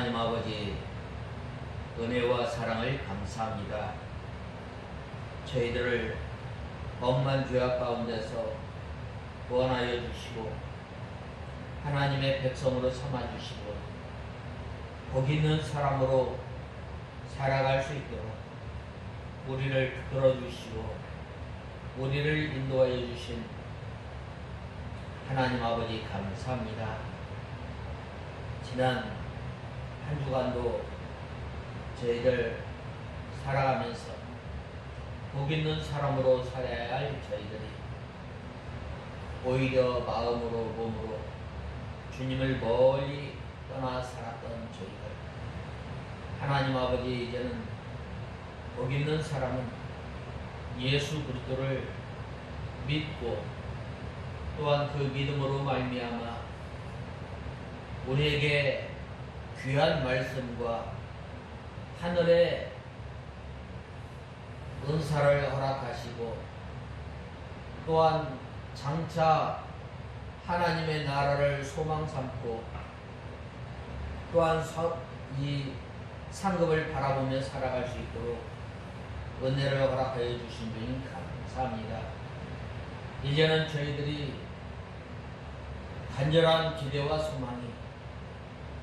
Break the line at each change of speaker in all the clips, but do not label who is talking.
하나님 아버지, 은혜와 사랑을 감사합니다. 저희들을 엄만 죄악 가운데서 구원하여 주시고 하나님의 백성으로 삼아주시고 복 있는 사람으로 살아갈 수 있도록 우리를 들어주시고 우리를 인도하여 주신 하나님 아버지 감사합니다. 지난 한 주간도 저희들 살아가면서 복 있는 사람으로 살아야 할 저희들이 오히려 마음으로 몸으로 주님을 멀리 떠나 살았던 저희들, 하나님 아버지, 이제는 복 있는 사람은 예수 그리스도를 믿고 또한 그 믿음으로 말미암아 우리에게 귀한 말씀과 하늘의 은사를 허락하시고 또한 장차 하나님의 나라를 소망 삼고 또한 이 상급을 바라보며 살아갈 수 있도록 은혜를 허락하여 주신 주님 감사합니다. 이제는 저희들이 간절한 기대와 소망이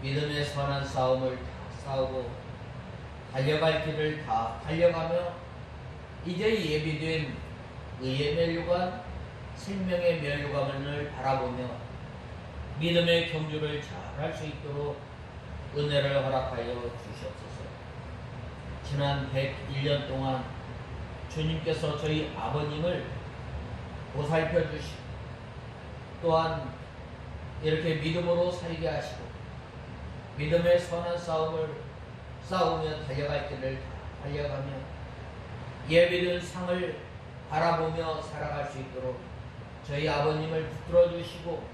믿음의 선한 싸움을 다 싸우고 달려갈 길을 다 달려가며 이제 예비된 의의 멸류관, 생명의 멸류관을 바라보며 믿음의 경주를 잘할 수 있도록 은혜를 허락하여 주시옵소서. 지난 101년 동안 주님께서 저희 아버님을 보살펴 주시고 또한 이렇게 믿음으로 살게 하시고 믿음의 선한 싸움을 싸우며 달려갈 길을 다 달려가며 예비된 상을 바라보며 살아갈 수 있도록 저희 아버님을 붙들어 주시고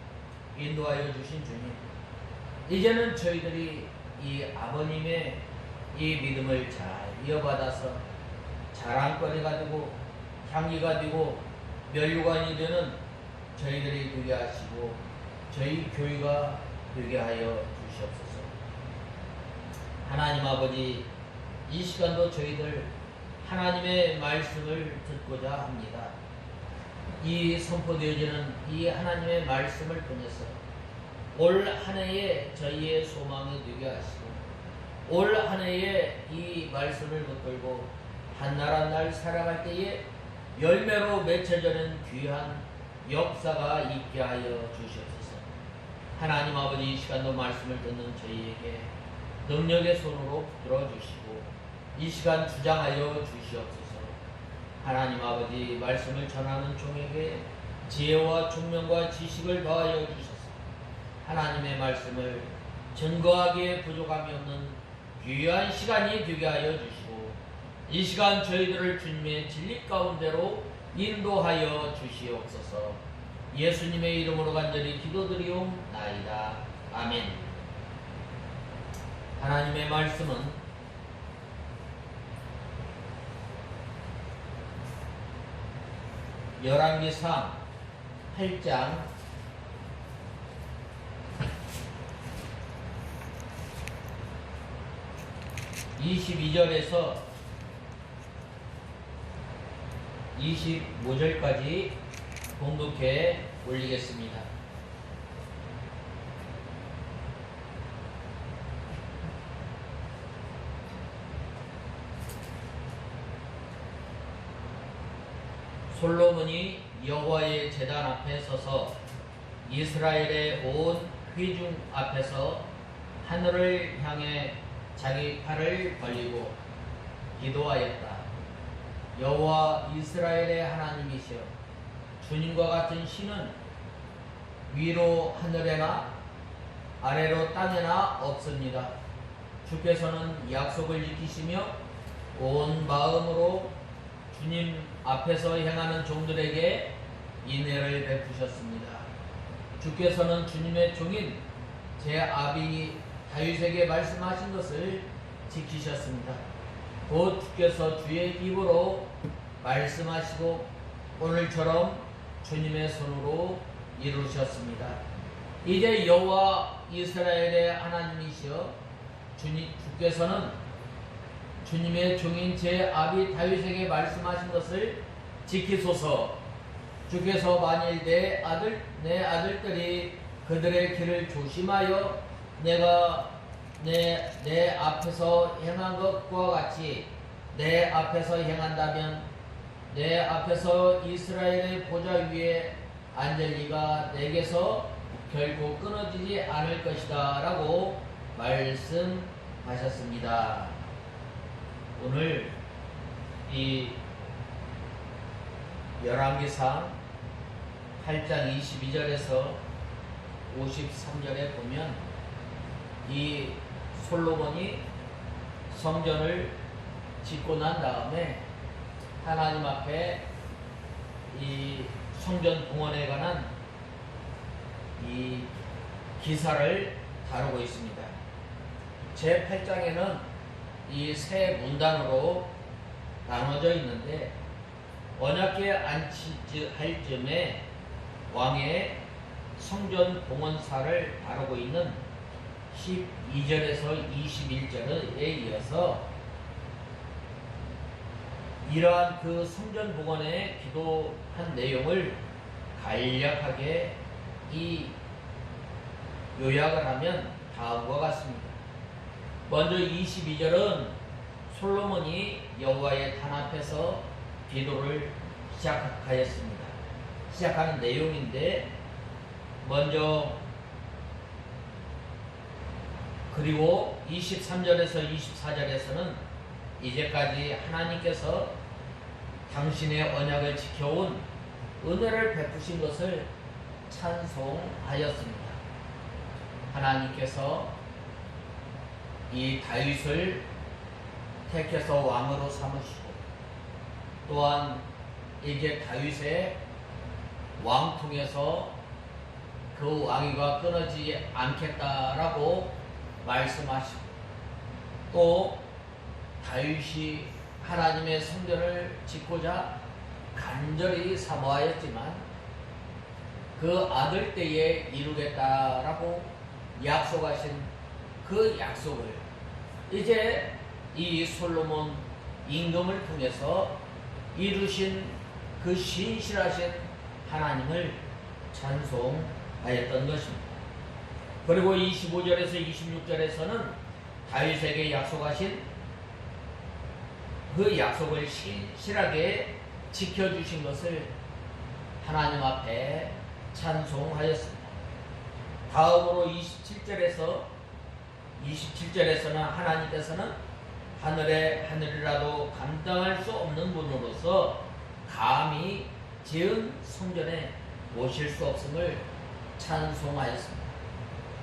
인도하여 주신 주님, 이제는 저희들이 이 아버님의 이 믿음을 잘 이어받아서 자랑거리가 되고 향기가 되고 멸류관이 되는 저희들이 되게 하시고 저희 교회가 되게 하여 주시옵소서. 하나님 아버지, 이 시간도 저희들 하나님의 말씀을 듣고자 합니다. 이 선포되어지는 이 하나님의 말씀을 통해서 올 한 해에 저희의 소망이 되게 하시고 올 한 해에 이 말씀을 붙들고 한 날 한 날 살아갈 때에 열매로 맺혀지는 귀한 역사가 있게 하여 주시옵소서. 하나님 아버지, 이 시간도 말씀을 듣는 저희에게 능력의 손으로 붙들어 주시고 이 시간 주장하여 주시옵소서. 하나님 아버지, 말씀을 전하는 종에게 지혜와 총명과 지식을 더하여 주셔서 하나님의 말씀을 증거하기에 부족함이 없는 귀한 시간이 되게 하여 주시고 이 시간 저희들을 주님의 진리 가운데로 인도하여 주시옵소서. 예수님의 이름으로 간절히 기도드리옵나이다. 아멘. 하나님의 말씀은 열왕기상 8장 22절에서 25절까지 봉독해 올리겠습니다. 솔로몬이 여호와의 제단 앞에 서서 이스라엘의 온 회중 앞에서 하늘을 향해 자기 팔을 벌리고 기도하였다. 여호와 이스라엘의 하나님이시여, 주님과 같은 신은 위로 하늘에나 아래로 땅에나 없습니다. 주께서는 약속을 지키시며 온 마음으로 주님 앞에서 행하는 종들에게 인애를 베푸셨습니다. 주께서는 주님의 종인 제 아비 다윗에게 말씀하신 것을 지키셨습니다. 곧 주께서 주의 입으로 말씀하시고 오늘처럼 주님의 손으로 이루셨습니다. 이제 여호와 이스라엘의 하나님이시여, 주께서는 주님의 종인 제 아비 다윗에게 말씀하신 것을 지키소서. 주께서 만일 내 아들들이 그들의 길을 조심하여 내가 내 앞에서 행한 것과 같이 내 앞에서 행한다면 내 앞에서 이스라엘의 보좌 위에 앉을 리가 내게서 결코 끊어지지 않을 것이다 라고 말씀하셨습니다. 오늘 이 열왕기상 8장 22절에서 53절에 보면 이 솔로몬이 성전을 짓고 난 다음에 하나님 앞에 이 성전 봉헌에 관한 이 기사를 다루고 있습니다. 제 8장에는 이 세 문단으로 나눠져 있는데 언약궤 안치할 즈음에 왕의 성전 봉헌사를 다루고 있는 12절에서 21절에 이어서 이러한 그 성전 봉헌에 기도한 내용을 간략하게 이 요약을 하면 다음과 같습니다. 먼저 22절은 솔로몬이 여호와의 단 앞에서 기도를 시작하는 내용인데 먼저 그리고 23절에서 24절에서는 이제까지 하나님께서 당신의 언약을 지켜온 은혜를 베푸신 것을 찬송하였습니다. 하나님께서 이 다윗을 택해서 왕으로 삼으시고 또한 이제 다윗의 왕통에서 그 왕위가 끊어지지 않겠다라고 말씀하시고 또 다윗이 하나님의 성전을 짓고자 간절히 사모하였지만 그 아들 때에 이루겠다라고 약속하신 그 약속을 이제 이 솔로몬 임금을 통해서 이루신 그 신실하신 하나님을 찬송하였던 것입니다. 그리고 25절에서 26절에서는 다윗에게 약속하신 그 약속을 신실하게 지켜주신 것을 하나님 앞에 찬송하였습니다. 다음으로 27절에서는 하나님께서는 하늘이라도 감당할 수 없는 분으로서 감히 지은 성전에 오실 수 없음을 찬송하였습니다.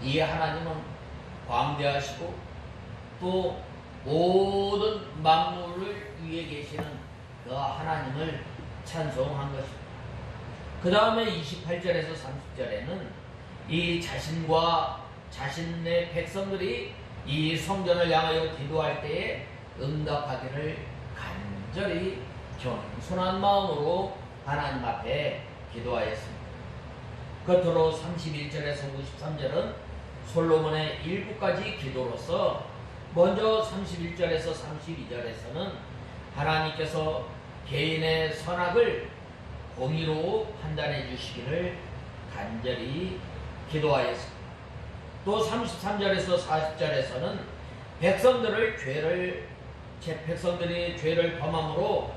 이 하나님은 광대하시고 또 모든 만물을 위해 계시는 그 하나님을 찬송한 것입니다. 그 다음에 28절에서 30절에는 이 자신과 자신의 백성들이 이 성전을 향하여 기도할 때에 응답하기를 간절히 겸손한 마음으로 하나님 앞에 기도하였습니다. 끝으로 31절에서 53절은 솔로몬의 일부까지 기도로서 먼저 31절에서 32절에서는 하나님께서 개인의 선악을 공의로 판단해 주시기를 간절히 기도하였습니다. 또 33절에서 40절에서는 백성들이 죄를 범함으로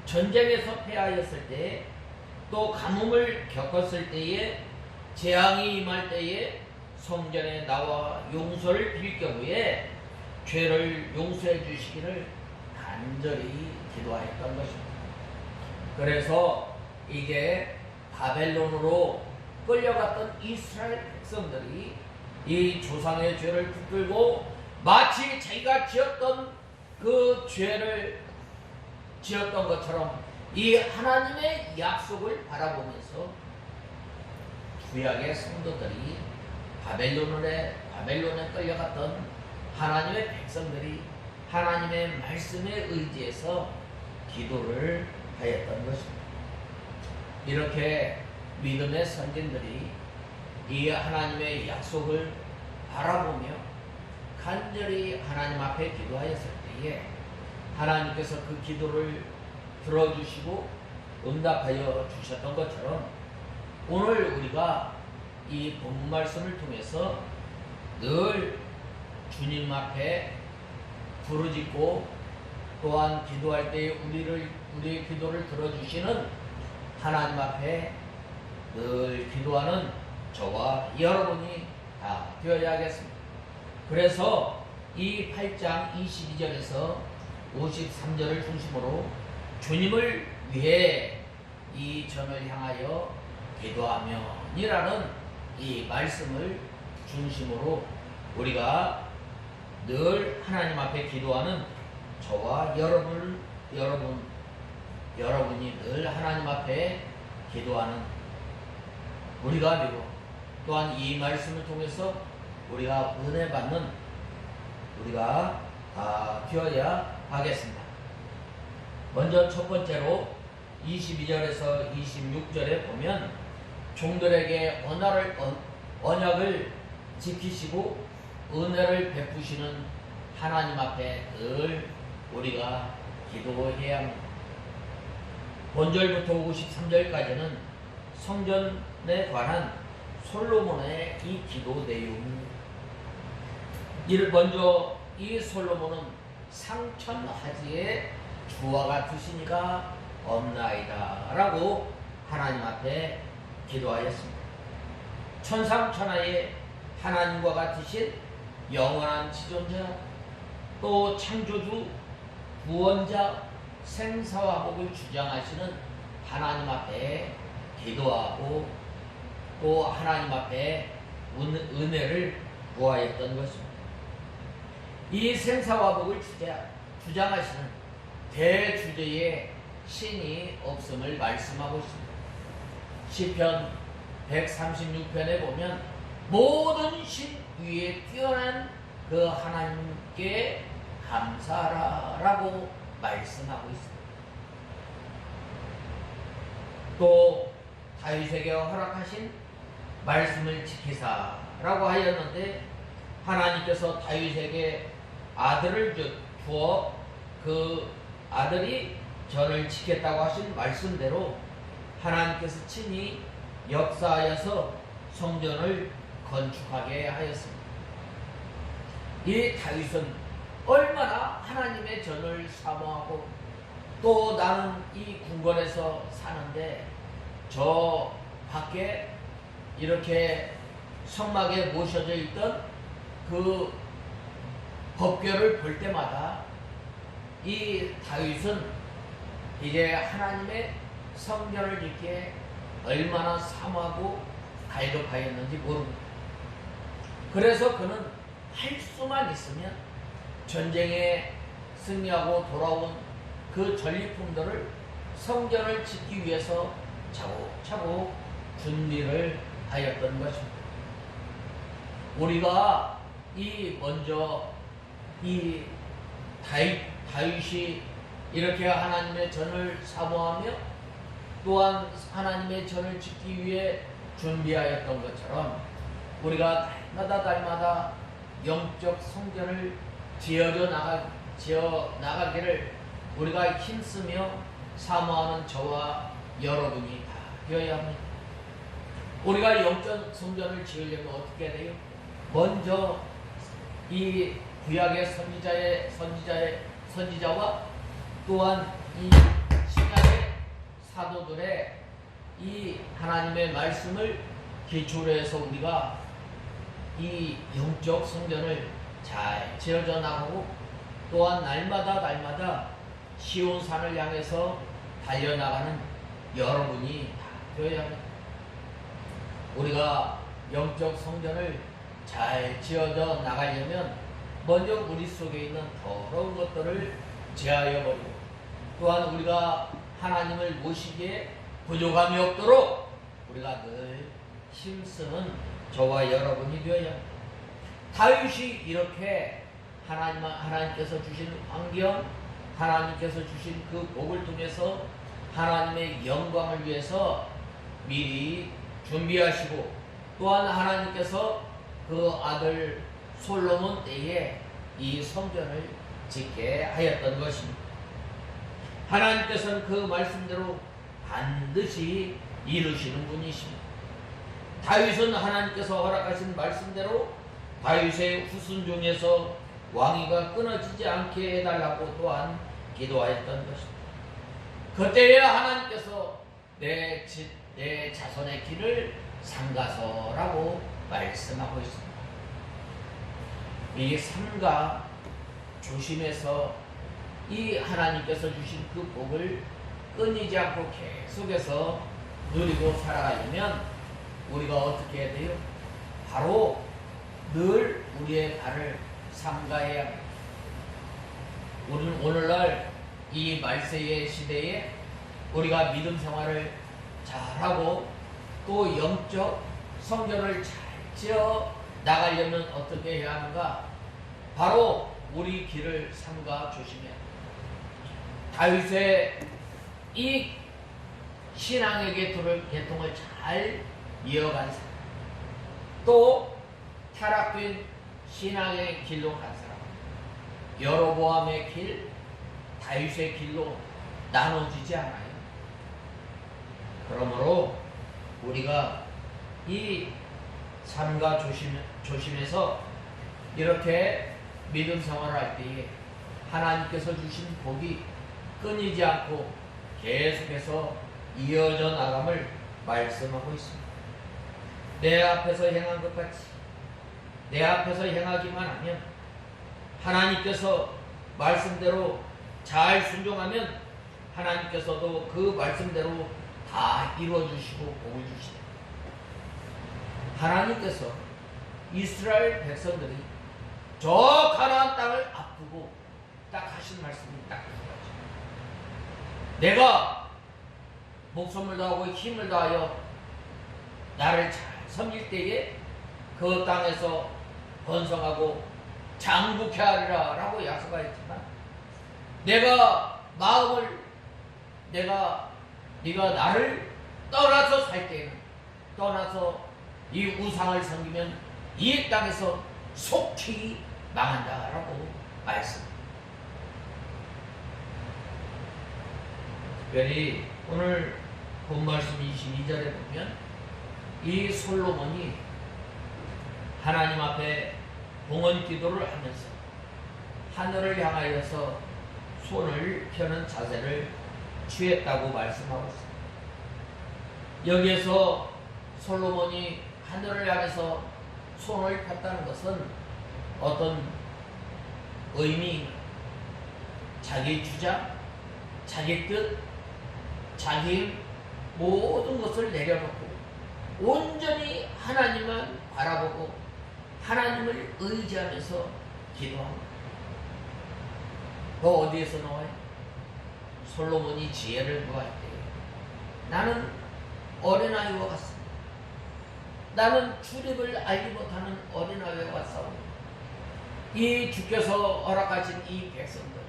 전쟁에서 패하였을 때에 또 가뭄을 겪었을 때에 재앙이 임할 때에 성전에 나와 용서를 빌 경우에 죄를 용서해 주시기를 간절히 기도하였던 것입니다. 그래서 이게 바벨론으로 끌려갔던 이스라엘 백성들이 이 조상의 죄를 붙들고 마치 자기가 지었던 그 죄를 지었던 것처럼 이 하나님의 약속을 바라보면서 구약의 성도들이 바벨론에 끌려갔던 하나님의 백성들이 하나님의 말씀에 의지해서 기도를 하였던 것입니다. 이렇게 믿음의 선진들이 이 하나님의 약속을 바라보며 간절히 하나님 앞에 기도하였을 때에 하나님께서 그 기도를 들어주시고 응답하여 주셨던 것처럼 오늘 우리가 이 본문 말씀을 통해서 늘 주님 앞에 부르짖고 또한 기도할 때 우리의 기도를 들어주시는 하나님 앞에 늘 기도하는 저와 여러분이 다 되어야 하겠습니다. 그래서 이 8장 22절에서 53절을 중심으로 주님을 위해 이 전을 향하여 기도하면이라는 이 말씀을 중심으로 우리가 늘 하나님 앞에 기도하는 저와 여러분이 늘 하나님 앞에 기도하는 우리가 되고 또한 이 말씀을 통해서 우리가 은혜 받는 우리가 되어야 하겠습니다. 먼저 첫 번째로 22절에서 26절에 보면 종들에게 언약을 지키시고 은혜를 베푸시는 하나님 앞에 늘 우리가 기도해야 합니다. 본절부터 53절까지는 성전에 관한 솔로몬의 이 기도 내용입니다. 이를 먼저 이 솔로몬은 상천하지에 주와 같으시니가 없나이다 라고 하나님 앞에 기도하였습니다. 천상천하에 하나님과 같으신 영원한 지존자 또 창조주 구원자 생사와 복을 주장하시는 하나님 앞에 기도하고 또 하나님 앞에 은혜를 구하였던 것입니다. 이 생사와 복을 주장하시는 대주제의 신이 없음을 말씀하고 있습니다. 시편 136편에 보면 모든 신 위에 뛰어난 그 하나님께 감사하라 라고 말씀하고 있습니다. 또 다윗에게 허락하신 말씀을 지키사 라고 하였는데 하나님께서 다윗에게 아들을 주어 그 아들이 전을 지켰다고 하신 말씀대로 하나님께서 친히 역사하여서 성전을 건축하게 하였습니다. 이 다윗은 얼마나 하나님의 전을 사모하고 또 나는 이 궁궐에서 사는데 저 밖에 이렇게 성막에 모셔져 있던 그 법궤를 볼 때마다 이 다윗은 이제 하나님의 성전을 짓기에 얼마나 사모하고 갈급하였는지 모릅니다. 그래서 그는 할 수만 있으면 전쟁에 승리하고 돌아온 그 전리품들을 성전을 짓기 위해서 차곡차곡 준비를 하였던 것입니다. 우리가 먼저 다윗이 이렇게 하나님의 전을 사모하며 또한 하나님의 전을 짓기 위해 준비하였던 것처럼 우리가 날마다 영적 성전을 지어 나가기를 우리가 힘쓰며 사모하는 저와 여러분이 다 되어야 합니다. 우리가 영적 성전을 지으려면 어떻게 해야 돼요? 먼저 이 구약의 선지자와 또한 이 신약의 사도들의 이 하나님의 말씀을 기초로 해서 우리가 이 영적 성전을 잘 지어져 나가고 또한 날마다 시온산을 향해서 달려나가는 여러분이 다 되어야 합니다. 우리가 영적 성전을 잘 지어져 나가려면 먼저 우리 속에 있는 더러운 것들을 제하여 버리고 또한 우리가 하나님을 모시기에 부족함이 없도록 우리가 늘 힘쓰는 저와 여러분이 되어야 합니다. 다윗이 이렇게 하나님께서 주신 환경, 하나님께서 주신 그 복을 통해서 하나님의 영광을 위해서 미리 준비하시고 또한 하나님께서 그 아들 솔로몬 때에 이 성전을 짓게 하였던 것입니다. 하나님께서는 그 말씀대로 반드시 이루시는 분이십니다. 다윗은 하나님께서 허락하신 말씀대로 다윗의 후손 중에서 왕위가 끊어지지 않게 해달라고 또한 기도하였던 것입니다. 그때야 하나님께서 내 자손의 길을 삼가서라고 말씀하고 있습니다. 이 삼가 조심해서 이 하나님께서 주신 그 복을 끊이지 않고 계속해서 누리고 살아가려면 우리가 어떻게 해야 돼요? 바로 늘 우리의 발을 삼가해야 합니다. 우리는 오늘날 이 말세의 시대에 우리가 믿음 생활을 잘하고 또 영적 성전을 잘 지어 나가려면 어떻게 해야 하는가? 바로 우리 길을 삼가 조심해야 합니다. 다윗의 이 신앙의 계통을 잘 이어간 사람, 또 타락된 신앙의 길로 간 사람, 여로보암의 길, 다윗의 길로 나눠지지 않아요. 그러므로 우리가 이 삼가 조심해서 이렇게 믿음 생활을 할 때에 하나님께서 주신 복이 끊이지 않고 계속해서 이어져 나감을 말씀하고 있습니다. 내 앞에서 행한 것 같이 내 앞에서 행하기만 하면 하나님께서 말씀대로 잘 순종하면 하나님께서도 그 말씀대로 다 이루어주시고 복을 주시다. 하나님께서 이스라엘 백성들이 저 가나안 땅을 앞두고 딱 하신 말씀이 딱 그거죠. 내가 목숨을 다하고 힘을 다하여 나를 잘 섬길 때에 그 땅에서 번성하고 장국케 하리라 라고 약속하였지만 네가 네가 나를 떠나서 살 때에는 떠나서 이 우상을 섬기면 이 땅에서 속히 망한다라고 말씀합니다. 특별히 오늘 본 말씀 22절에 보면 이 솔로몬이 하나님 앞에 봉헌 기도를 하면서 하늘을 향하여서 손을 펴는 자세를 취했다고 말씀하고 있습니다. 여기에서 솔로몬이 하늘을 향해서 손을 폈다는 것은 어떤 의미, 자기 주장, 자기 뜻, 자기 모든 것을 내려놓고 온전히 하나님만 바라보고 하나님을 의지하면서 기도합니다. 그 어디에서 나와요? 솔로몬이 지혜를 구할 때 나는 어린아이와 같습니다. 나는 출입을 알지 못하는 어린아이와 같사오니 이 주께서 허락하신 이 백성들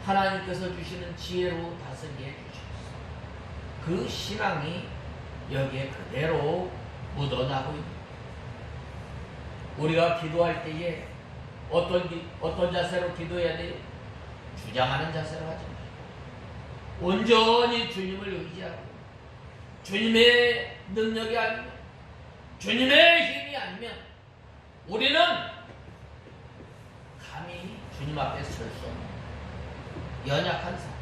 하나님께서 주시는 지혜로 다스리게 해주시옵소서. 그 신앙이 여기에 그대로 묻어나고 있습니다. 우리가 기도할 때에 어떤 자세로 기도해야 돼요? 주장하는 자세로 하지 마시고 온전히 주님을 의지하고 주님의 능력이 아니면 주님의 힘이 아니면 우리는 감히 주님 앞에 설 수 없는 연약한 사람,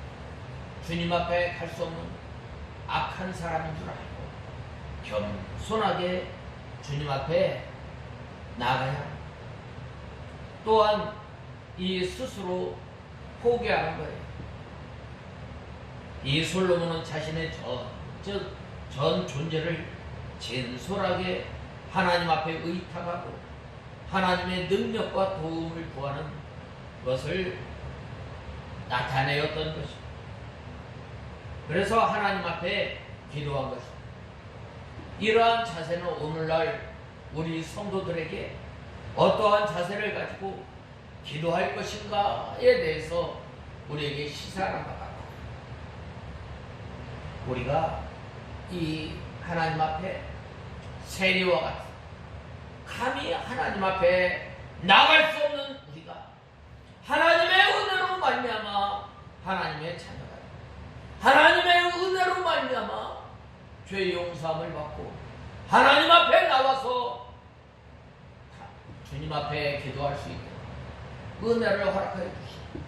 주님 앞에 갈 수 없는 악한 사람인 줄 알고 겸손하게 주님 앞에 나아가야 합니다. 또한 이 스스로 포기하는 거예요. 이 솔로몬은 자신의 전 존재를 진솔하게 하나님 앞에 의탁하고 하나님의 능력과 도움을 구하는 것을 나타내었던 것입니다. 그래서 하나님 앞에 기도한 것입니다. 이러한 자세는 오늘날 우리 성도들에게 어떠한 자세를 가지고 기도할 것인가에 대해서 우리에게 시사하는 것 같아요. 우리가 이 하나님 앞에 세리와 같은 감히 하나님 앞에 나갈 수 없는 우리가 하나님의 은혜로 말미암아 하나님의 자녀가 하나님의 은혜로 말미암아 죄 용서함을 받고 하나님 앞에 나와서 주님 앞에 기도할 수 있도록 은혜를 허락하여 주시고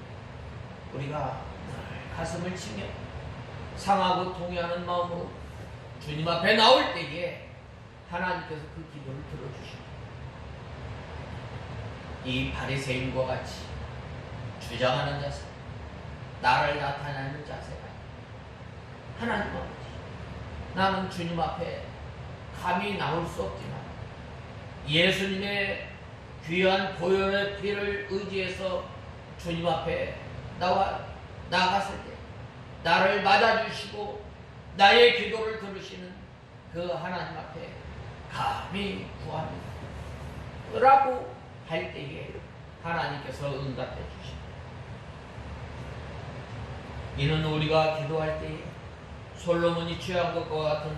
우리가 늘 가슴을 치며 상하고 동요하는 마음으로 주님 앞에 나올 때에 하나님께서 그 기도를 들어주십니다. 이 바리새인과 같이 주장하는 자세, 나를 나타내는 자세가 하나님 아버지, 나는 주님 앞에 감히 나올 수 없지만 예수님의 귀한 보혈의 피를 의지해서 주님 앞에 나갔을 때 나를 맞아주시고 나의 기도를 들으시는 그 하나님 앞에 감히 구합니다 라고 할 때에 하나님께서 응답해 주십니다. 이는 우리가 기도할 때에 솔로몬이 취한 것과 같은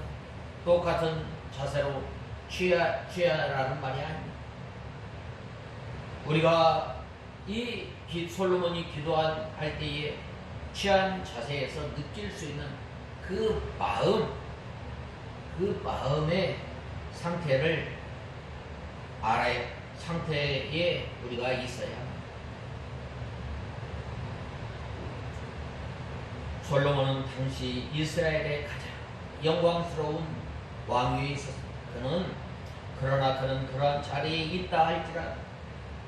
똑같은 자세로 취하라는 말이 아닙니다. 우리가 이 솔로몬이 기도할 때에 취한 자세에서 느낄 수 있는 그 마음의 상태를 상태에 우리가 있어야 합니다. 솔로몬은 당시 이스라엘의 가장 영광스러운 왕위에 있었습니다. 그러나 그는 그러한 자리에 있다 할지라도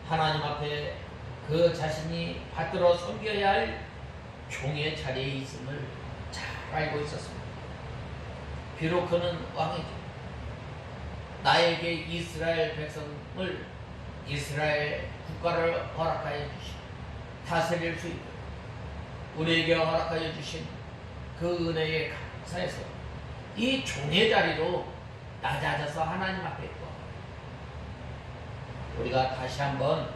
하나님 앞에 그 자신이 받들어 섬겨야 할 종의 자리에 있음을 잘 알고 있었습니다. 비록 그는 왕이죠. 나에게 이스라엘 백성을 이스라엘 국가를 허락하여 주시고 다스릴 수 있도록 우리에게 허락하여 주신 그 은혜에 감사해서 이 종의 자리로 낮아져서 하나님 앞에 있고 우리가 다시 한번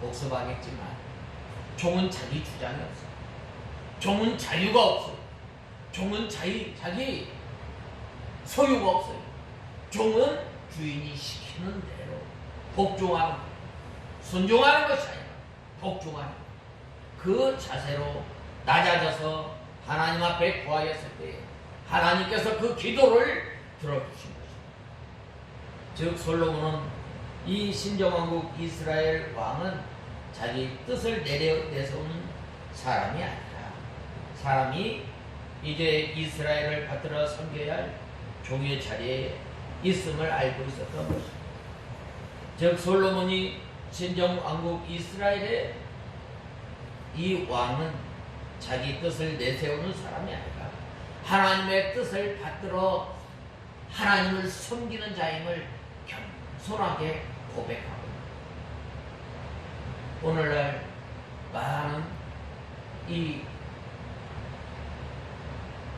복습하겠지만 종은 자기 주장이 없어요. 종은 자유가 없어요. 종은 자기 소유가 없어요. 종은 주인이 시키는 대로 복종하는 거예요. 순종하는 것이 아니라 복종하는 거예요. 그 자세로 낮아져서 하나님 앞에 구하였을 때 하나님께서 그 기도를 들어주신 것입니다. 즉 솔로몬은 이 신정왕국 이스라엘 왕은 자기 뜻을 내세우는 사람이 아니라 사람이 이제 이스라엘을 받들어 섬겨야 할 종의 자리에 있음을 알고 있었던 것입니다. 즉 솔로몬이 신정왕국 이스라엘의 이 왕은 자기 뜻을 내세우는 사람이 아니라 하나님의 뜻을 받들어 하나님을 섬기는 자임을 겸손하게 고백하고 오늘날 많은 이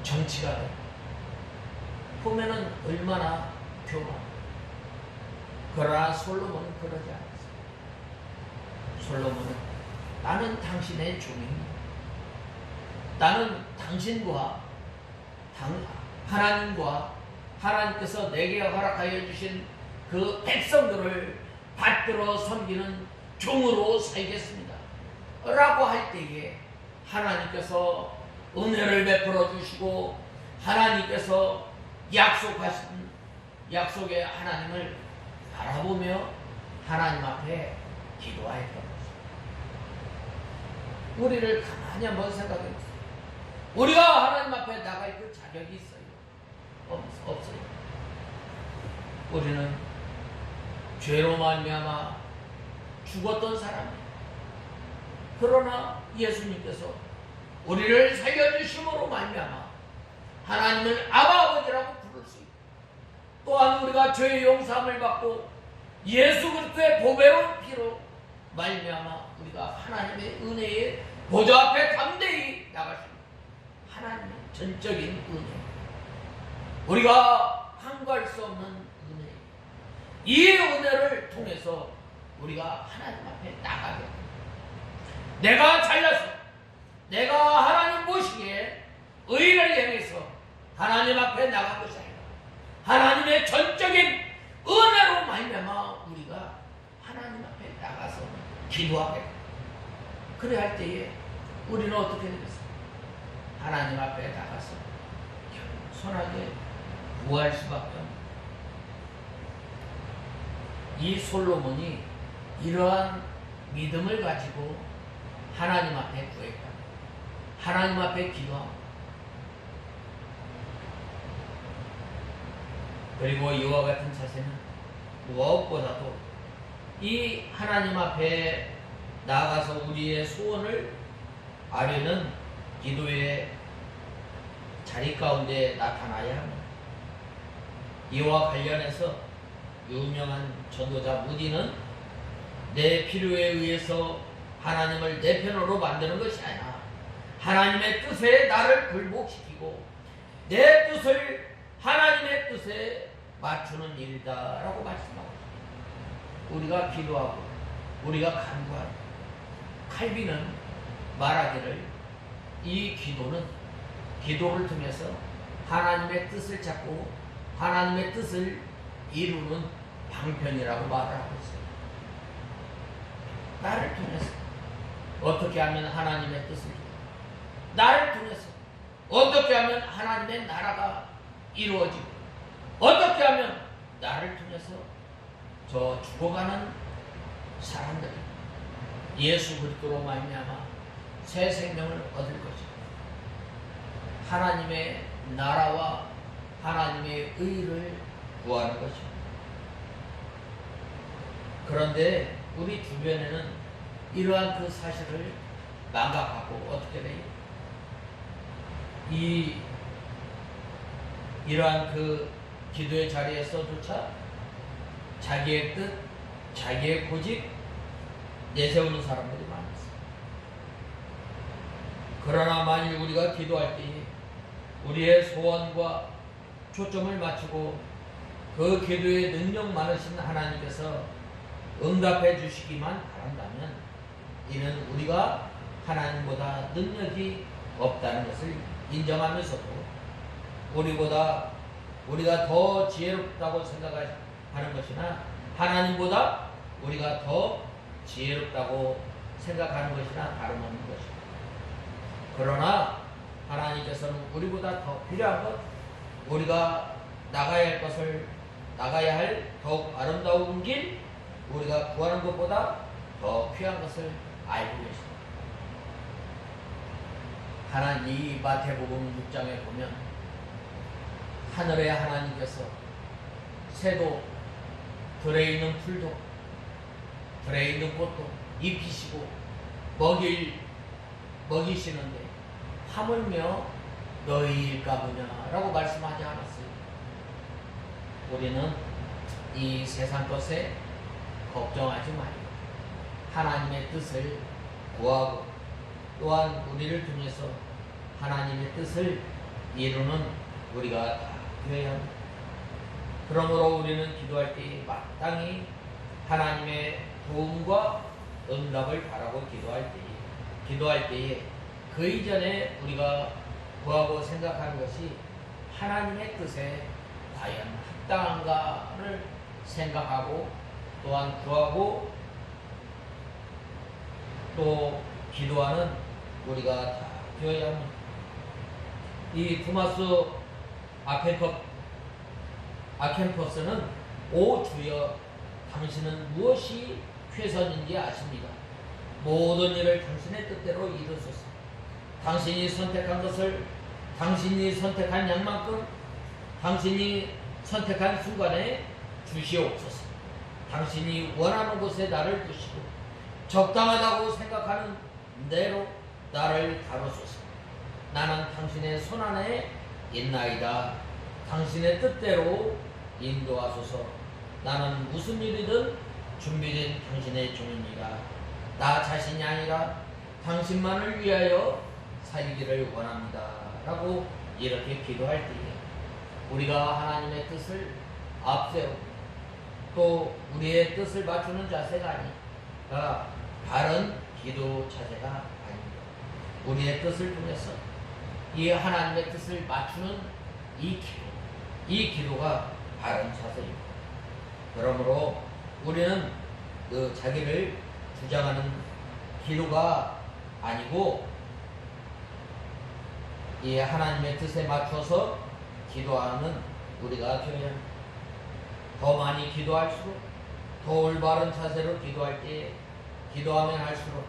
정치가들 보면은 얼마나 교만하고 그러나 솔로몬은 그러지 않았어요. 솔로몬은 나는 당신의 종입니다. 나는 당신과 하나님과 하나님께서 내게 허락하여 주신 그 백성들을 받들어 섬기는 종으로 살겠습니다 라고 할 때에 하나님께서 은혜를 베풀어 주시고 하나님께서 약속하신 약속의 하나님을 바라보며 하나님 앞에 기도하였던 것입니다. 우리를 가만히 한번 생각해 보세요. 우리가 하나님 앞에 나갈 그 자격이 있어요? 없어요. 우리는 죄로 말미암아 죽었던 사람이에요. 그러나 예수님께서 우리를 살려주심으로 말미암아 하나님을 아버지라고 부를 수 있고 또한 우리가 죄의 용서함을 받고 예수 그리스도의 보배로운 피로 말미암아 우리가 하나님의 은혜의 보좌 앞에 담대히 나갈 수 있는 하나님의 전적인 은혜, 우리가 항거할 수 없는 은혜, 이 은혜를 통해서 우리가 하나님 앞에 나가게 됩니다. 내가 잘나서 내가 하나님 보시기에 의를 행해서 하나님 앞에 나간 것이 아니라 하나님의 전적인 은혜로 말미암아 우리가 하나님 앞에 나가서 기도하게. 그래 할 때에 우리는 어떻게 되겠어요? 하나님 앞에 나가서 겸손하게 구할 수밖에 없는. 이 솔로몬이 이러한 믿음을 가지고 하나님 앞에 구했다. 하나님 앞에 기도합니다. 그리고 이와 같은 자세는 무엇보다도 이 하나님 앞에 나아가서 우리의 소원을 아뢰는 기도의 자리 가운데 나타나야 합니다. 이와 관련해서 유명한 전도자 무디는 내 필요에 의해서 하나님을 내 편으로 만드는 것이 아니라 하나님의 뜻에 나를 굴복시키고 내 뜻을 하나님의 뜻에 맞추는 일이다라고 말씀하고 있습니다. 우리가 기도하고 우리가 간구하고 칼빈은 말하기를 이 기도는 기도를 통해서 하나님의 뜻을 찾고 하나님의 뜻을 이루는 방편이라고 말하고 있어요. 나를 통해서 어떻게 하면 하나님의 뜻을 나를 통해서 어떻게 하면 하나님의 나라가 이루어지고 어떻게 하면 나를 통해서 저 죽어가는 사람들이 예수 그리스도로 말미암아 새 생명을 얻을 것이고 하나님의 나라와 하나님의 의를 구하는 것입니다. 그런데 우리 주변에는 이러한 그 사실을 망각하고 어떻게 돼요? 이러한 그 기도의 자리에서조차 자기의 뜻, 자기의 고집 내세우는 사람들이 많았어요. 그러나 만일 우리가 기도할 때 우리의 소원과 초점을 맞추고 그 기도에 능력 많으신 하나님께서 응답해 주시기만 바란다면 이는 우리가 하나님보다 능력이 없다는 것을 인정하면서도 우리가 더 지혜롭다고 생각하는 것이나 하나님보다 우리가 더 지혜롭다고 생각하는 것이나 다름없는 것입니다. 그러나 하나님께서는 우리보다 더 필요한 것, 우리가 나가야 할 더욱 아름다운 길, 우리가 구하는 것보다 더 귀한 것을 알고 계십니다. 하나님 이 마태복음 6장에 보면 하늘의 하나님께서 새도 들에 있는 풀도 들에 있는 꽃도 입히시고 먹이시는데 하물며 너희일까 보냐라고 말씀하지 않았어요. 우리는 이 세상 것에 걱정하지 말고 하나님의 뜻을 구하고 또한 우리를 통해서 하나님의 뜻을 이루는 우리가 다 되어야 합니다. 그러므로 우리는 기도할 때 마땅히 하나님의 도움과 응답을 바라고 기도할 때에 그 이전에 우리가 구하고 생각하는 것이 하나님의 뜻에 과연 합당한가를 생각하고 또한 구하고 또 기도하는 우리가 다 되어야 합니다. 이 토마스 아켄퍼스는 오 주여 당신은 무엇이 최선인지 아십니다. 모든 일을 당신의 뜻대로 이루소서. 당신이 선택한 것을 당신이 선택한 양만큼 당신이 선택한 순간에 주시옵소서. 당신이 원하는 곳에 나를 두시고 적당하다고 생각하는 대로 나를 다루소서. 나는 당신의 손안에 있나이다. 당신의 뜻대로 인도하소서. 나는 무슨 일이든 준비된 당신의 종이니라. 나 자신이 아니라 당신만을 위하여 살기를 원합니다. 라고 이렇게 기도할 때에 우리가 하나님의 뜻을 앞세우고 또 우리의 뜻을 맞추는 자세가 아니라 바른 기도 자세가 아닙니다. 우리의 뜻을 통해서 이 하나님의 뜻을 맞추는 이 기도가 바른 자세입니다. 그러므로 우리는 그 자기를 주장하는 기도가 아니고 이 하나님의 뜻에 맞춰서 기도하는 우리가 되어야 합니다. 더 많이 기도할수록 더 올바른 자세로 기도할 때 기도하면 할수록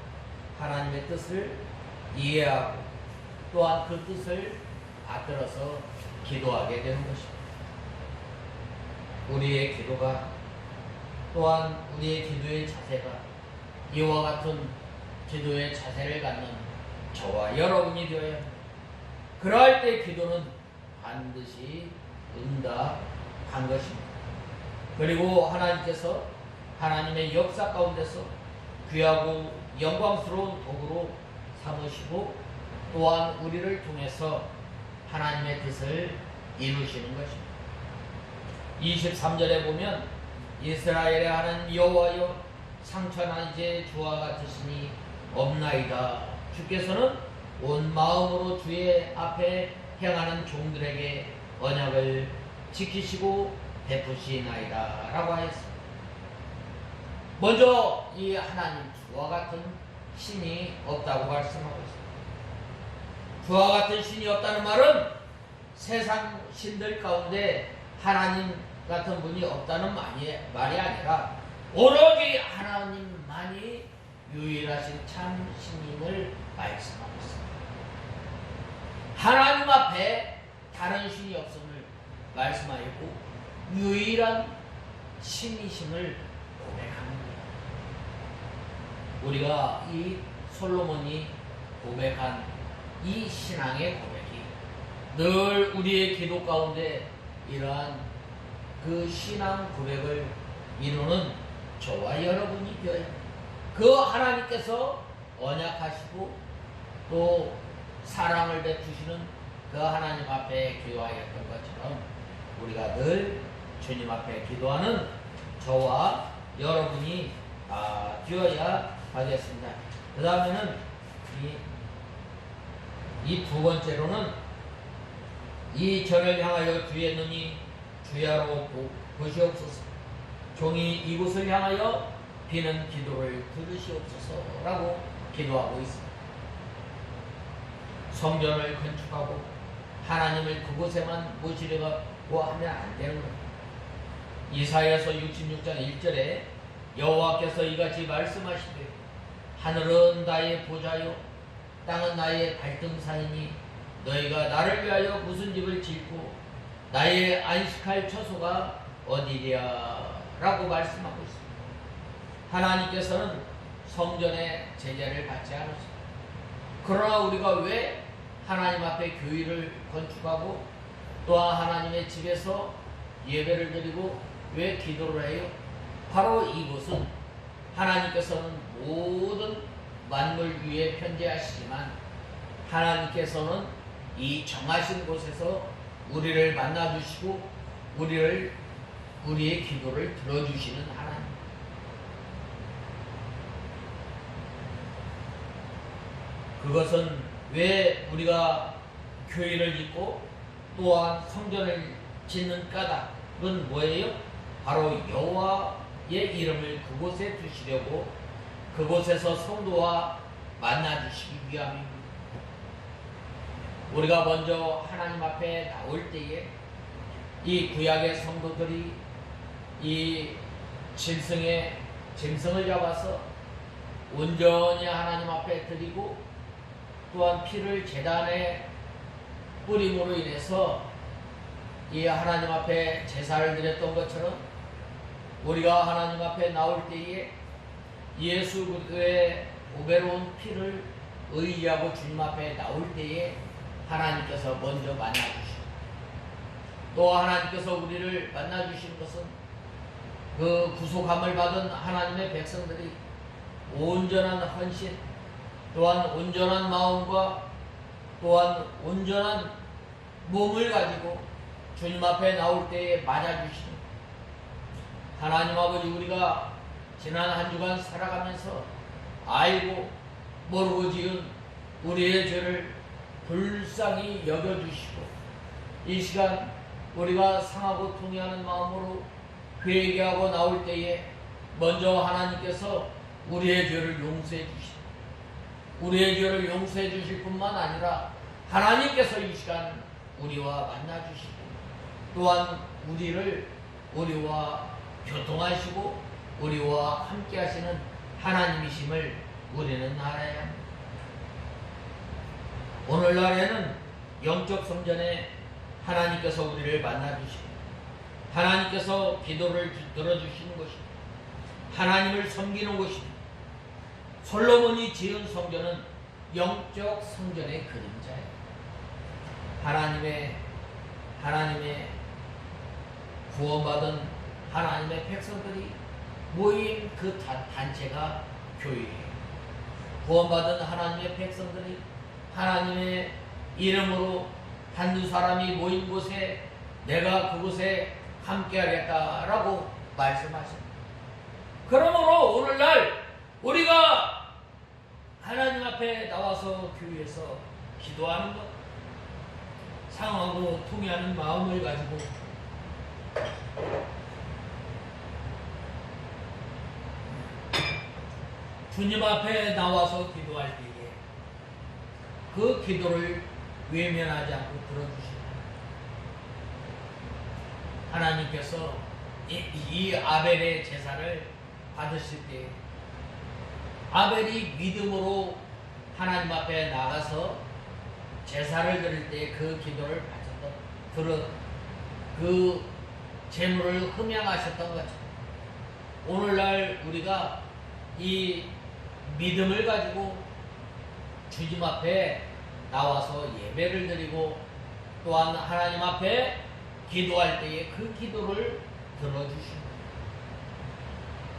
하나님의 뜻을 이해하고 또한 그 뜻을 받들어서 기도하게 되는 것입니다. 우리의 기도가 또한 우리의 기도의 자세가 이와 같은 기도의 자세를 갖는 저와 여러분이 되어야 합니다. 그러할 때 기도는 반드시 응답한 것입니다. 그리고 하나님께서 하나님의 역사 가운데서 귀하고 영광스러운 도구로 삼으시고 또한 우리를 통해서 하나님의 뜻을 이루시는 것입니다. 23절에 보면 이스라엘의 하나님 여호와여 상처나 이제 주와 같으시니 없나이다. 주께서는 온 마음으로 주의 앞에 행하는 종들에게 언약을 지키시고 베푸시나이다 라고 하였습니다. 먼저 이 하나님 주와 같은 신이 없다고 말씀하고 있습니다. 주와 같은 신이 없다는 말은 세상 신들 가운데 하나님 같은 분이 없다는 말이 아니라 오로지 하나님만이 유일하신 참 신임을 말씀하고 있습니다. 하나님 앞에 다른 신이 없음을 말씀하였고 유일한 신이심을 고백합니다. 우리가 이 솔로몬이 고백한 이 신앙의 고백이 늘 우리의 기도 가운데 이러한 그 신앙 고백을 이루는 저와 여러분이 되어야 합니다. 그 하나님께서 언약하시고 또 사랑을 베푸시는 그 하나님 앞에 기도하였던 것처럼 우리가 늘 주님 앞에 기도하는 저와 여러분이 되어야 하겠습니다. 그 다음에는 이 두 번째로는 이 전을 향하여 주의 눈이 주야로 보시옵소서. 종이 이곳을 향하여 비는 기도를 들으시옵소서라고 기도하고 있습니다. 성전을 건축하고 하나님을 그곳에만 모시려고 하면 안 되는 겁니다. 이사야서 66장 1절에 여호와께서 이같이 말씀하시되 하늘은 나의 보좌요 땅은 나의 발등상이니 너희가 나를 위하여 무슨 집을 짓고 나의 안식할 처소가 어디랴 라고 말씀하고 있습니다. 하나님께서는 성전의 제재를 받지 않으십니다. 그러나 우리가 왜 하나님 앞에 교회를 건축하고 또한 하나님의 집에서 예배를 드리고 왜 기도를 해요? 바로 이곳은 하나님께서는 모든 만물 위에 편재하시지만 하나님께서는 이 정하신 곳에서 우리를 만나주시고 우리의 기도를 들어주시는 하나님. 그것은 왜 우리가 교회를 짓고 또한 성전을 짓는 까닭은 뭐예요? 바로 여호와의 이름을 그곳에 두시려고 그곳에서 성도와 만나주시기 위함입니다. 우리가 먼저 하나님 앞에 나올 때에 이 구약의 성도들이 이 짐승을 잡아서 온전히 하나님 앞에 드리고 또한 피를 제단에 뿌림으로 인해서 이 하나님 앞에 제사를 드렸던 것처럼 우리가 하나님 앞에 나올 때에 예수 그리스도의 보배로운 피를 의지하고 주님 앞에 나올 때에 하나님께서 먼저 만나주시고 또 하나님께서 우리를 만나주시는 것은 그 구속함을 받은 하나님의 백성들이 온전한 헌신 또한 온전한 마음과 또한 온전한 몸을 가지고 주님 앞에 나올 때에 맞아주시는 하나님 아버지, 우리가 지난 한 주간 살아가면서 알고 모르고 지은 우리의 죄를 불쌍히 여겨주시고 이 시간 우리가 상하고 통회하는 마음으로 회개하고 나올 때에 먼저 하나님께서 우리의 죄를 용서해 주시고 우리의 죄를 용서해 주실 뿐만 아니라 하나님께서 이 시간 우리와 만나 주시고 또한 우리와 교통하시고 우리와 함께 하시는 하나님이심을 우리는 알아야 합니다. 오늘날에는 영적 성전에 하나님께서 우리를 만나 주시고 하나님께서 기도를 들어주시는 것입니다. 하나님을 섬기는 것입니다. 솔로몬이 지은 성전은 영적 성전의 그림자예요. 하나님의 구원받은 하나님의 백성들이 모인 그 단체가 교회예요. 구원받은 하나님의 백성들이 하나님의 이름으로 한두 사람이 모인 곳에 내가 그곳에 함께하겠다라고 말씀하십니다. 그러므로 오늘날 우리가 하나님 앞에 나와서 교회에서 기도하는 것, 상하고 통회하는 마음을 가지고 주님 앞에 나와서 기도할 때에 그 기도를 외면하지 않고 들어주십니다. 하나님께서 이 아벨의 제사를 받으실 때 아벨이 믿음으로 하나님 앞에 나가서 제사를 드릴 때 그 기도를 그 제물을 흠양하셨던 것처럼 오늘날 우리가 이 믿음을 가지고 주님 앞에 나와서 예배를 드리고 또한 하나님 앞에 기도할 때에 그 기도를 들어주십니다.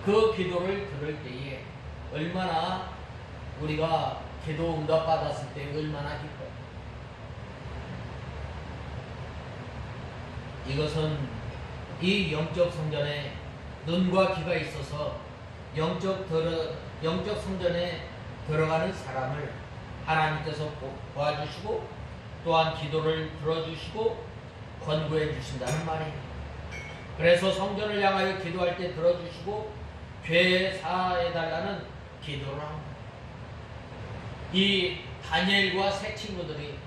그 기도를 들을 때에 얼마나 우리가 기도 응답 받았을 때 얼마나 기뻐요. 이것은 이 영적 성전에 눈과 귀가 있어서 영적 성전에 들어가는 사람을 하나님께서 도와주시고 또한 기도를 들어주시고 권고해 주신다는 말이에요. 그래서 성전을 향하여 기도할 때 들어주시고 죄 사해 달라는 기도를 합니다. 이 다니엘과 세 친구들이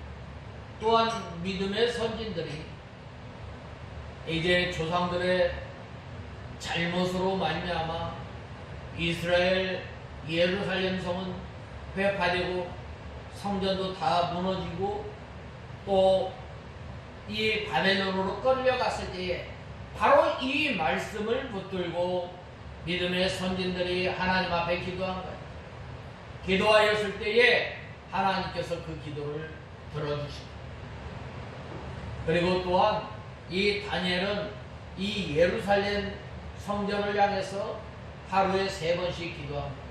또한 믿음의 선진들이 이제 조상들의 잘못으로 말미암아 이스라엘 예루살렘 성은 회파되고 성전도 다 무너지고 또 이 바벨론으로 끌려갔을 때에 바로 이 말씀을 붙들고 믿음의 선진들이 하나님 앞에 기도한 거예요. 기도하였을 때에 하나님께서 그 기도를 들어주십니다. 그리고 또한 이 다니엘은 이 예루살렘 성전을 향해서 하루에 3번씩 기도합니다.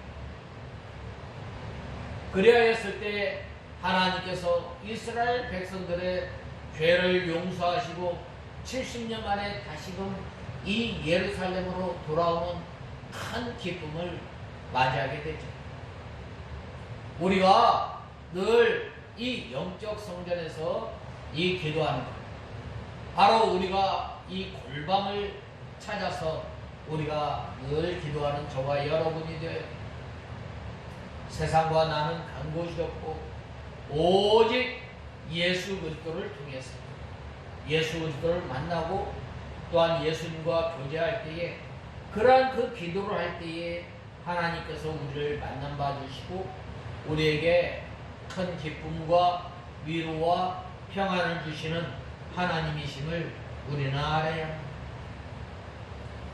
그리하였을 때 하나님께서 이스라엘 백성들의 죄를 용서하시고 70년 만에 다시금 이 예루살렘으로 돌아오는 큰 기쁨을 맞이하게 되죠. 우리가 늘 이 영적 성전에서 이 기도하는 것, 바로 우리가 이 골방을 찾아서 우리가 늘 기도하는 저와 여러분이 되어요. 세상과 나는 간 곳이 없고 오직 예수 그리스도를 통해서 예수 그리스도를 만나고 또한 예수님과 교제할 때에 그러한 그 기도를 할 때에 하나님께서 우리를 만남봐 주시고 우리에게 큰 기쁨과 위로와 평안을 주시는 하나님이심을 우리는 알아야 합니다.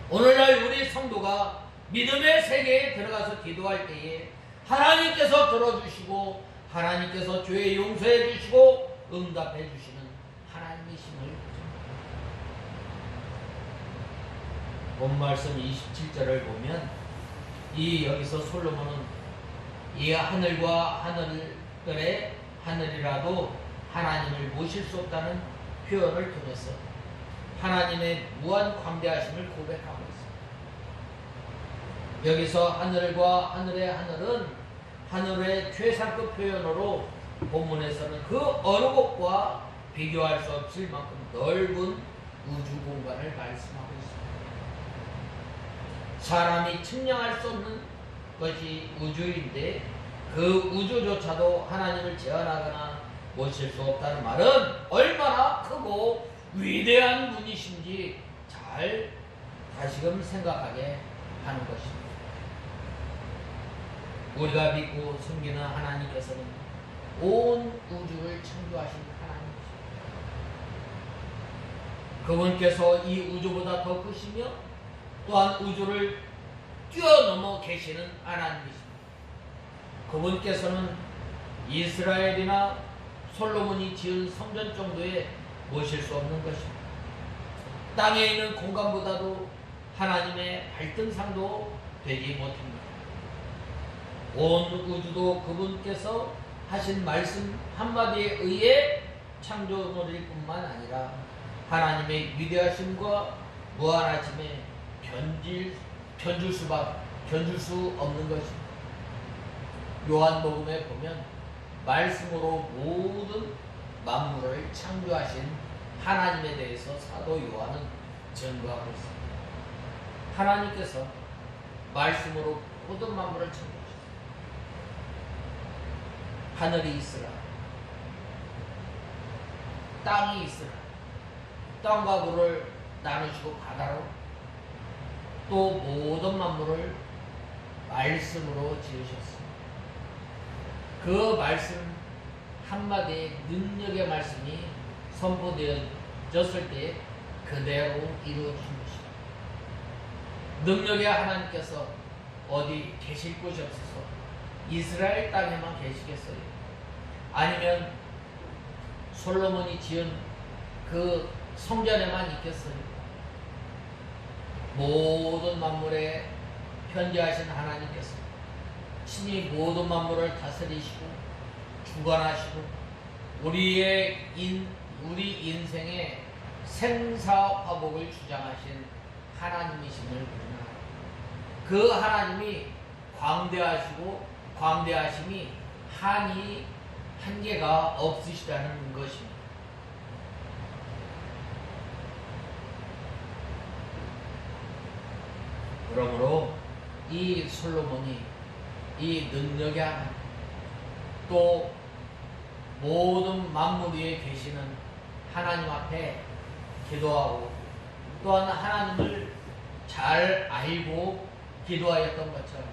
오늘날 우리 성도가 믿음의 세계에 들어가서 기도할 때에 하나님께서 들어주시고 하나님께서 죄 용서해 주시고 응답해 주시는 하나님이심을 본 말씀 27절을 보면 여기서 솔로몬은 이 하늘과 하늘들의 하늘이라도 하나님을 모실 수 없다는 표현을 통해서 하나님의 무한 광대하심을 고백하고 있습니다. 여기서 하늘과 하늘의 하늘은 하늘의 최상급 표현으로 본문에서는 그 어느 곳과 비교할 수 없을 만큼 넓은 우주 공간을 말씀하고 있습니다. 사람이 측량할 수 없는 것이 우주인데 그 우주조차도 하나님을 제한하거나 모실 수 없다는 말은 얼마나 크고 위대한 분이신지 잘 다시금 생각하게 하는 것입니다. 우리가 믿고 섬기는 하나님께서는 온 우주를 창조하신 하나님이십니다. 그분께서 이 우주보다 더 크시며 또한 우주를 뛰어넘어 계시는 하나님이십니다. 그분께서는 이스라엘이나 솔로몬이 지은 성전 정도에 모실 수 없는 것입니다. 땅에 있는 공간보다도 하나님의 발등상도 되지 못합니다. 온 우주도 그분께서 하신 말씀 한마디에 의해 창조물일 뿐만 아니라 하나님의 위대하심과 무한하심에 견줄 수 없는 것입니다. 요한복음에 보면 말씀으로 모든 만물을 창조하신 하나님에 대해서 사도 요한은 증거하고 있습니다. 하나님께서 말씀으로 모든 만물을 창조하셨습니다. 하늘이 있으라, 땅이 있으라, 땅과 물을 나누시고 바다로 또 모든 만물을 말씀으로 지으셨습니다. 그 말씀 한마디의 능력의 말씀이 선포되어졌을 때 그대로 이루어진 것입니다. 능력의 하나님께서 어디 계실 곳이 없어서 이스라엘 땅에만 계시겠어요? 아니면 솔로몬이 지은 그 성전에만 있겠어요? 모든 만물에 편재하신 하나님께서 친히 모든 만물을 다스리시고 주관하시고 우리 인생의 생사화복을 주장하신 하나님이심을 우리는 그 하나님이 광대하심이 한계가 없으시다는 것입니다. 그러므로 이 솔로몬이 이 능력의 하나님 또 모든 만물 위에 계시는 하나님 앞에 기도하고 또한 하나님을 잘 알고 기도하였던 것처럼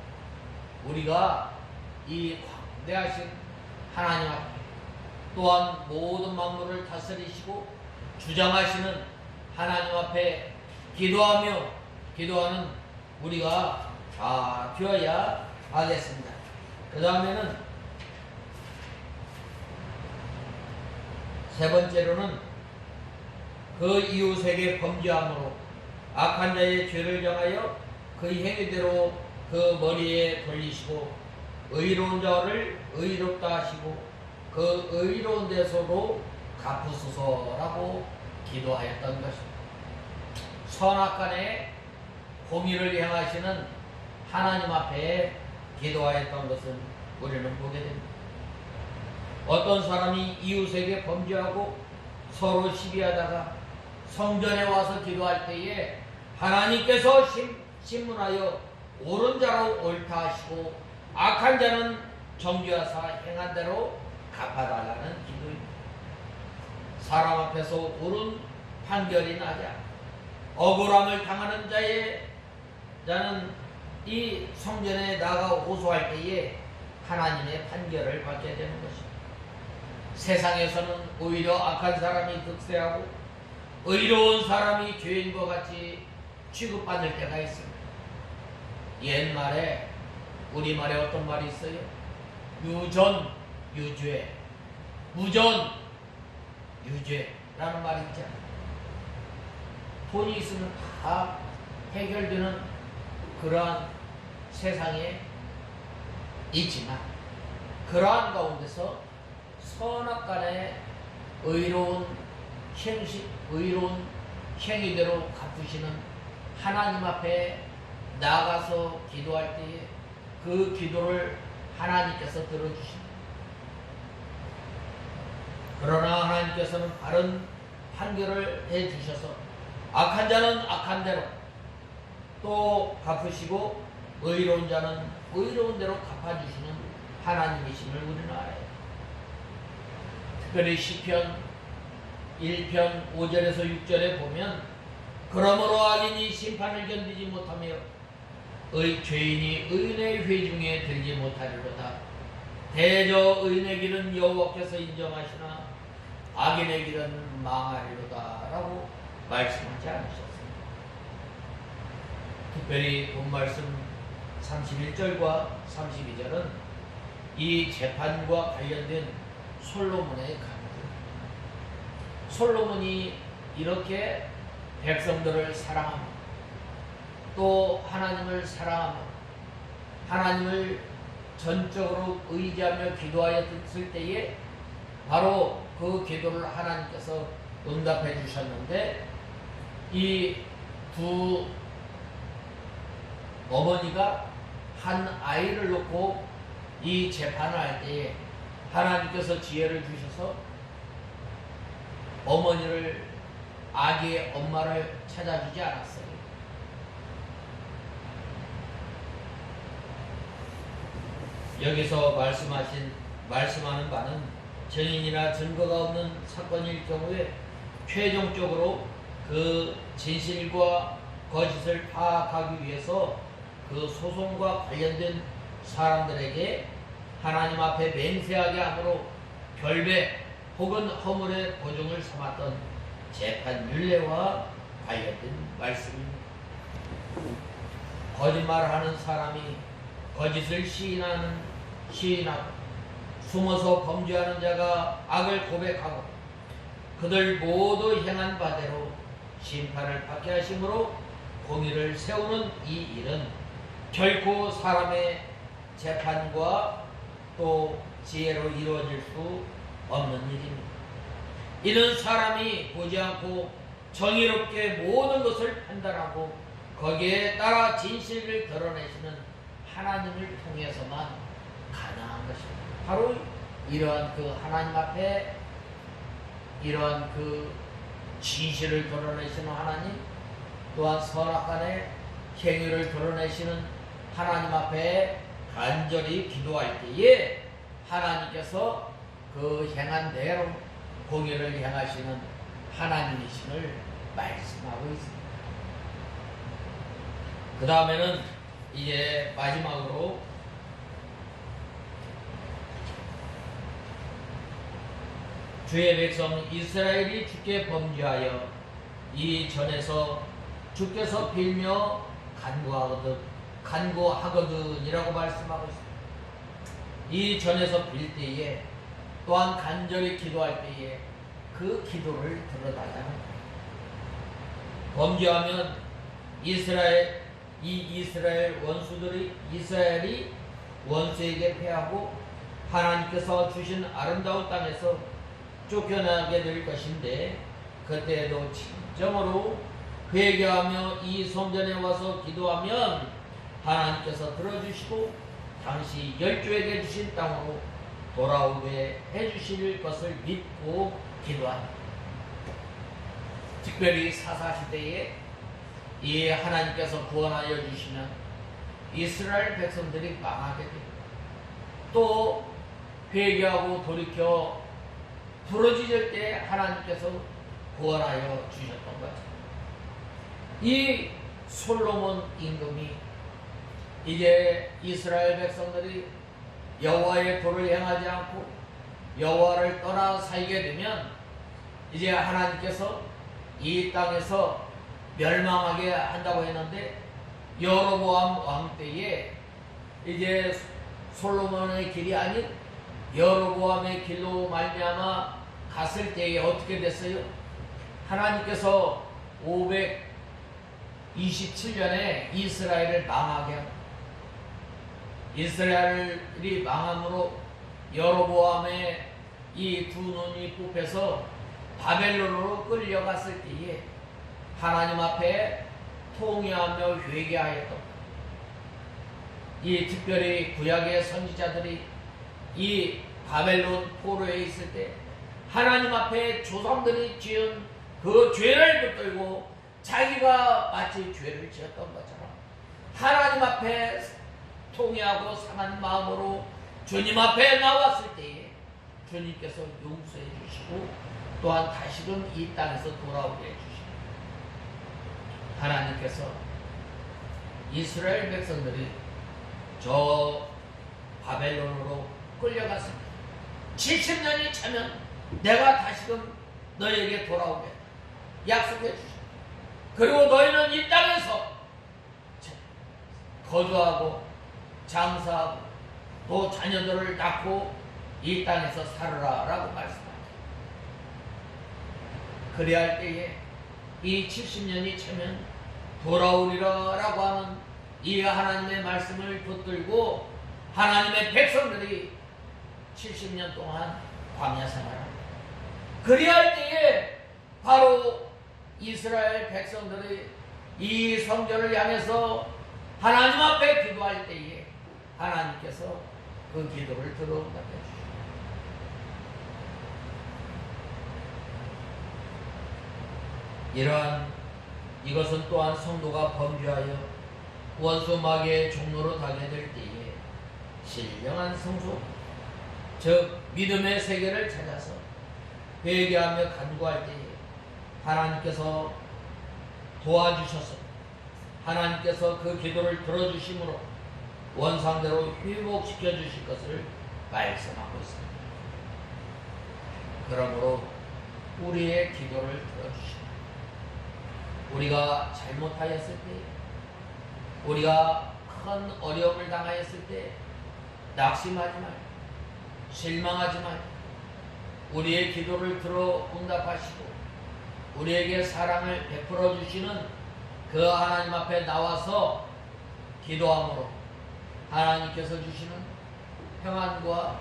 우리가 이 광대하신 하나님 앞에 또한 모든 만물을 다스리시고 주장하시는 하나님 앞에 기도하는 우리가 되어야 하겠습니다. 그 다음에는 세 번째로는 그 이웃에게 범죄함으로 악한 자의 죄를 정하여 그 행위대로 그 머리에 돌리시고 의로운 자를 의롭다 하시고 그 의로운 데서로 갚으소서라고 기도하였던 것입니다. 선악간에 공의를 행하시는 하나님 앞에 기도하였던 것은 우리는 보게 됩니다. 어떤 사람이 이웃에게 범죄하고 서로 시비하다가 성전에 와서 기도할 때에 하나님께서 신문하여 옳은 자로 옳다 하시고 악한 자는 정죄하사 행한 대로 갚아달라는 기도입니다. 사람 앞에서 옳은 판결이 나자 억울함을 당하는 자는 이 성전에 나가 호소할 때에 하나님의 판결을 받게 되는 것입니다. 세상에서는 오히려 악한 사람이 득세하고 의로운 사람이 죄인과 같이 취급받을 때가 있습니다. 옛말에 우리말에 어떤 말이 있어요? 유전, 유죄, 무전, 유죄라는 말이 있잖아요. 돈이 있으면 다 해결되는 그러한 세상에 있지만 그러한 가운데서 선악간에 의로운 행위대로 갚으시는 하나님 앞에 나가서 기도할 때에 그 기도를 하나님께서 들어주십니다. 그러나 하나님께서는 바른 판결을 해주셔서 악한 자는 악한 대로 또 갚으시고 의로운 자는 의로운 대로 갚아주시는 하나님이심을 우리는 알아요. 특별히 시편 1편 5절에서 6절에 보면 그러므로 악인이 심판을 견디지 못하며 죄인이 의인의 회중에 들지 못하리로다. 대저 의인의 길은 여호와께서 인정하시나 악인의 길은 망하리로다 라고 말씀하지 않으셨습니다. 특별히 본 말씀 31절과 32절은 이 재판과 관련된 솔로몬의 간구입니다. 솔로몬이 이렇게 백성들을 사랑하며 또 하나님을 사랑하며 하나님을 전적으로 의지하며 기도하였을 때에 바로 그 기도를 하나님께서 응답해 주셨는데 이 두 어머니가 한 아이를 놓고 이 재판을 할 때에 하나님께서 지혜를 주셔서 어머니를 아기의 엄마를 찾아주지 않았어요. 여기서 말씀하는 바는 증인이나 증거가 없는 사건일 경우에 최종적으로 그 진실과 거짓을 파악하기 위해서 그 소송과 관련된 사람들에게 하나님 앞에 맹세하게 함으로 별배 혹은 허물의 보증을 삼았던 재판 율례와 관련된 말씀입니다. 거짓말하는 사람이 거짓을 시인하고 숨어서 범죄하는 자가 악을 고백하고 그들 모두 행한 바대로 심판을 받게 하심으로 공의를 세우는 이 일은 결코 사람의 재판과 또 지혜로 이루어질 수 없는 일입니다. 이는 사람이 보지 않고 정의롭게 모든 것을 판단하고 거기에 따라 진실을 드러내시는 하나님을 통해서만 가능한 것입니다. 바로 이러한 그 하나님 앞에 이러한 그 진실을 드러내시는 하나님, 또한 선악간의 행위를 드러내시는 하나님 앞에 간절히 기도할 때에 하나님께서 그 행한 대로 공의를 행하시는 하나님이심을 말씀하고 있습니다. 그 다음에는 이제 마지막으로 주의 백성 이스라엘이 주께 범죄하여 이 전에서 주께서 빌며 간구하거든이라고 말씀하고 있습니다. 이 전에서 빌 때에 또한 간절히 기도할 때에 그 기도를 들어달라는 거예요. 범죄하면 이스라엘 이스라엘이 원수에게 패하고 하나님께서 주신 아름다운 땅에서 쫓겨나게 될 것인데 그때에도 진정으로 회개하며 이 성전에 와서 기도하면 하나님께서 들어주시고 당시 열조에게 주신 땅으로 돌아오게 해주실 것을 믿고 기도합니다. 특별히 사사시대에 이 하나님께서 구원하여 주시면 이스라엘 백성들이 망하게 됩니다. 또 회개하고 돌이켜 부러지실 때 하나님께서 구원하여 주셨던 거죠. 이 솔로몬 임금이 이제 이스라엘 백성들이 여호와의 도를 행하지 않고 여호와를 떠나 살게 되면 이제 하나님께서 이 땅에서 멸망하게 한다고 했는데 여로보암 왕 때에 이제 솔로몬의 길이 아닌 여로보암의 길로 말미암아 갔을 때에 어떻게 됐어요? 하나님께서 527년에 이스라엘을 망하게 합니다. 이스라엘이 망함으로 여로보암의 이 두 눈이 뽑혀서 바벨론으로 끌려갔을 때에 하나님 앞에 통회하며 회개하였던 이 특별히 구약의 선지자들이 이 바벨론 포로에 있을 때 하나님 앞에 조상들이 지은 그 죄를 붙들고 자기가 마치 죄를 지었던 것처럼 하나님 앞에 통회하고 상한 마음으로 주님 앞에 나왔을 때에 주님께서 용서해 주시고 또한 다시금 이 땅에서 돌아오게 해주시고, 하나님께서 이스라엘 백성들이 저 바벨론으로 끌려갔습니다. 70년이 차면 내가 다시금 너에게 돌아오게 약속해 주시고, 그리고 너희는 이 땅에서 거주하고 장사하고 또 자녀들을 낳고 이 땅에서 살으라 라고 말씀합니다. 그래야 할 때에 이 70년이 차면 돌아오리라 라고 하는 이 하나님의 말씀을 붙들고 하나님의 백성들이 70년 동안 광야 생활합니다. 그래야 할 때에 바로 이스라엘 백성들이 이 성전을 향해서 하나님 앞에 기도할 때에 하나님께서 그 기도를 들어온다고 해주십니다. 이것은 또한 성도가 범죄하여 원수 마귀의 종로로 가게 될 때에 신령한 성소, 즉 믿음의 세계를 찾아서 회개하며 간구할 때에 하나님께서 도와주셔서 하나님께서 그 기도를 들어주심으로 원상대로 회복시켜 주실 것을 말씀하고 있습니다. 그러므로 우리의 기도를 들어주십니다. 우리가 잘못하였을 때, 우리가 큰 어려움을 당하였을 때 낙심하지 말고 실망하지 말고 우리의 기도를 들어 응답하시고 우리에게 사랑을 베풀어 주시는 그 하나님 앞에 나와서 기도함으로 하나님께서 주시는 평안과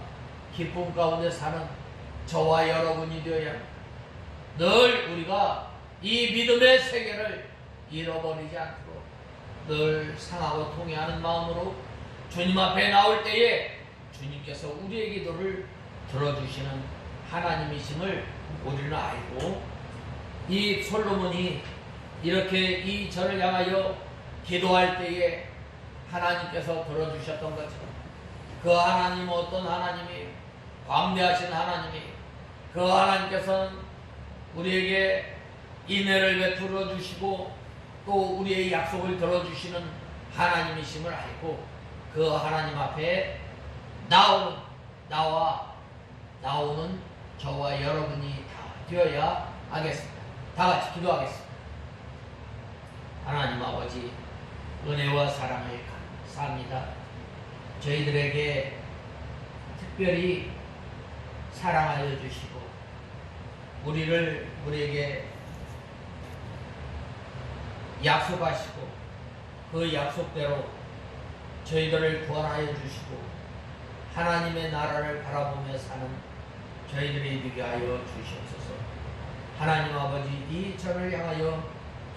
기쁨 가운데 사는 저와 여러분이 되어야 늘 우리가 이 믿음의 세계를 잃어버리지 않도록 늘 상하고 통회하는 마음으로 주님 앞에 나올 때에 주님께서 우리의 기도를 들어주시는 하나님이심을 우리는 알고, 이 솔로몬이 이렇게 이 절을 향하여 기도할 때에 하나님께서 들어주셨던 것처럼 그 하나님 어떤 하나님이 광대하신 하나님이 그 하나님께서는 우리에게 인애를 베풀어 주시고 또 우리의 약속을 들어주시는 하나님이심을 알고 그 하나님 앞에 나오는 저와 여러분이 다 되어야 하겠습니다. 다 같이 기도하겠습니다. 하나님 아버지, 은혜와 사랑을 감사합니다. 저희들에게 특별히 사랑하여 주시고 우리에게 약속하시고 그 약속대로 저희들을 구원하여 주시고 하나님의 나라를 바라보며 사는 저희들이 되게 하여 주시옵소서. 하나님 아버지, 이 절을 향하여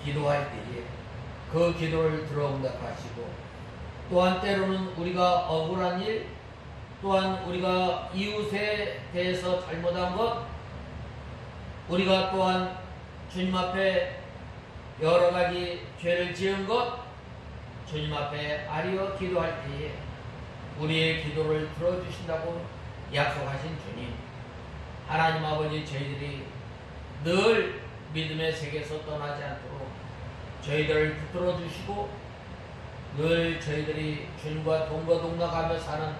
기도할 때에 그 기도를 들어 응답하시고 또한 때로는 우리가 억울한 일, 또한 우리가 이웃에 대해서 잘못한 것, 우리가 또한 주님 앞에 여러 가지 죄를 지은 것, 주님 앞에 아뢰어 기도할 때에 우리의 기도를 들어주신다고 약속하신 주님, 하나님 아버지, 저희들이 늘 믿음의 세계에서 떠나지 않도록 저희들을 붙들어 주시고 늘 저희들이 주님과 동거동락하며 사는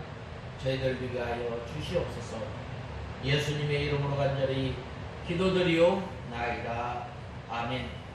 저희들 되게 하여 주시옵소서. 예수님의 이름으로 간절히 기도드리옵나이다. 아멘.